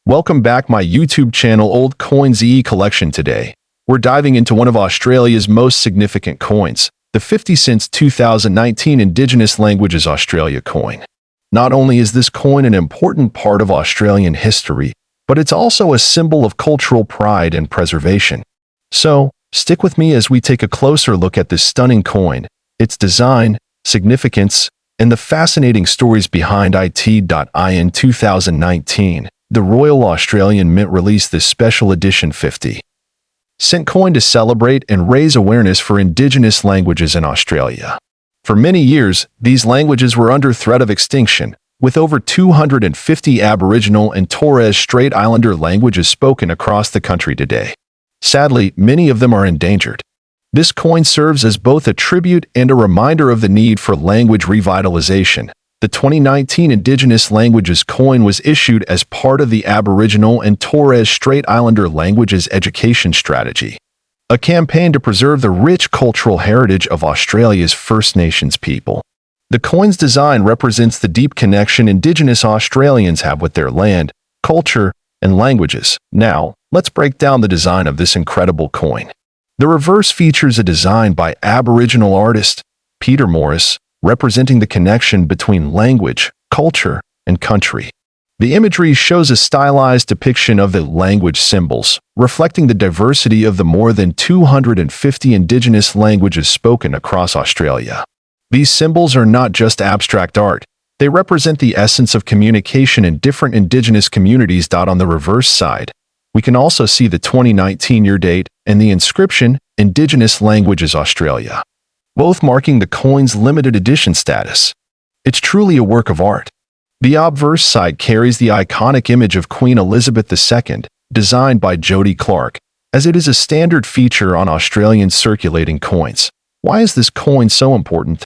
Welcome back my YouTube channel Old Coins EE Collection. Today, we're diving into one of Australia's most significant coins, the 50 cents 2019 Indigenous Languages Australia Coin. Not only is this coin an important part of Australian history, but it's also a symbol of cultural pride and preservation. So, stick with me as we take a closer look at this stunning coin, its design, significance, and the fascinating stories behind it. In 2019, the Royal Australian Mint released this special edition 50-cent coin to celebrate and raise awareness for Indigenous languages in Australia. For many years, these languages were under threat of extinction, with over 250 Aboriginal and Torres Strait Islander languages spoken across the country today. Sadly, many of them are endangered. This coin serves as both a tribute and a reminder of the need for language revitalization. The 2019 Indigenous Languages Coin was issued as part of the Aboriginal and Torres Strait Islander Languages Education Strategy, a campaign to preserve the rich cultural heritage of Australia's First Nations people. The coin's design represents the deep connection Indigenous Australians have with their land, culture, and languages. Now, let's break down the design of this incredible coin. The reverse features a design by Aboriginal artist Peter Morris, representing the connection between language, culture, and country. The imagery shows a stylized depiction of the language symbols, reflecting the diversity of the more than 250 Indigenous languages spoken across Australia. These symbols are not just abstract art, they represent the essence of communication in different Indigenous communities. On the reverse side, we can also see the 2019 year date and the inscription, Indigenous Languages Australia, both marking the coin's limited edition status. It's truly a work of art. The obverse side carries the iconic image of Queen Elizabeth II, designed by Jody Clark, as it is a standard feature on Australian circulating coins. Why is this coin so important?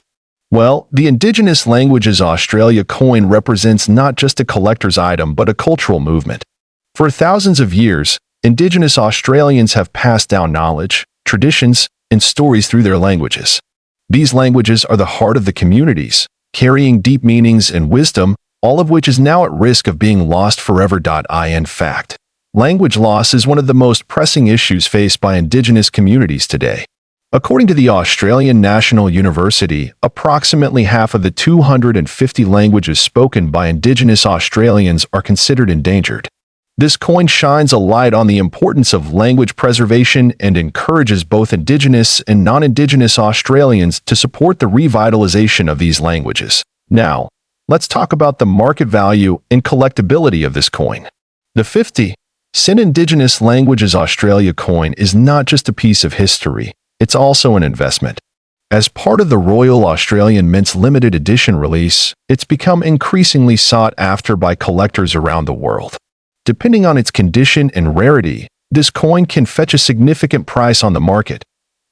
Well, the Indigenous Languages Australia coin represents not just a collector's item but a cultural movement. For thousands of years, Indigenous Australians have passed down knowledge, traditions, and stories through their languages. These languages are the heart of the communities, carrying deep meanings and wisdom, all of which is now at risk of being lost forever. In fact, language loss is one of the most pressing issues faced by Indigenous communities today. According to the Australian National University, approximately half of the 250 languages spoken by Indigenous Australians are considered endangered. This coin shines a light on the importance of language preservation and encourages both Indigenous and non-Indigenous Australians to support the revitalization of these languages. Now, let's talk about the market value and collectability of this coin. The 50-cent Indigenous Languages Australia coin is not just a piece of history, it's also an investment. As part of the Royal Australian Mint's limited edition release, it's become increasingly sought after by collectors around the world. Depending on its condition and rarity, this coin can fetch a significant price on the market.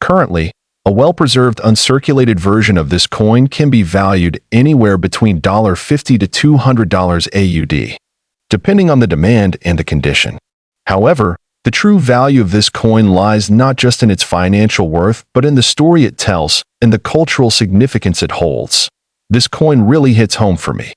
Currently, a well-preserved uncirculated version of this coin can be valued anywhere between $50 to $200 AUD, depending on the demand and the condition. However, the true value of this coin lies not just in its financial worth but in the story it tells and the cultural significance it holds. This coin really hits home for me.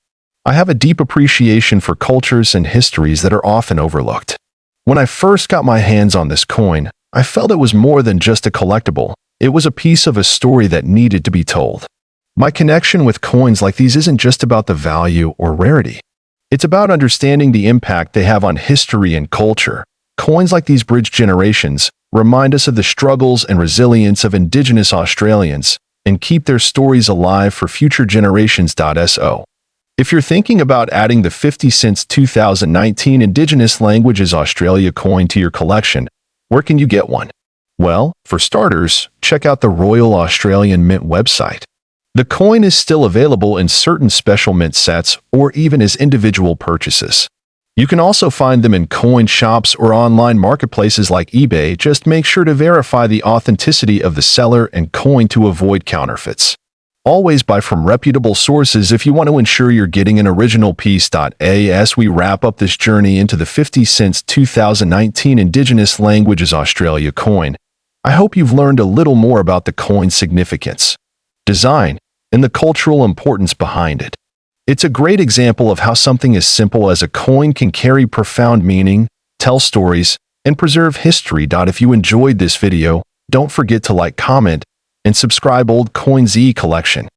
I have a deep appreciation for cultures and histories that are often overlooked. When I first got my hands on this coin, I felt it was more than just a collectible. It was a piece of a story that needed to be told. My connection with coins like these isn't just about the value or rarity. It's about understanding the impact they have on history and culture. Coins like these bridge generations, remind us of the struggles and resilience of Indigenous Australians, and keep their stories alive for future generations. So, if you're thinking about adding the 50 cents 2019 Indigenous Languages Australia coin to your collection, where can you get one? Well, for starters, check out the Royal Australian Mint website. The coin is still available in certain special mint sets or even as individual purchases. You can also find them in coin shops or online marketplaces like eBay. Just make sure to verify the authenticity of the seller and coin to avoid counterfeits. Always buy from reputable sources if you want to ensure you're getting an original piece. As we wrap up this journey into the 50 cents 2019 Indigenous Languages Australia coin, I hope you've learned a little more about the coin's significance, design, and the cultural importance behind it. It's a great example of how something as simple as a coin can carry profound meaning, tell stories, and preserve history. If you enjoyed this video, don't forget to like, comment, and subscribe Old Coins Collection.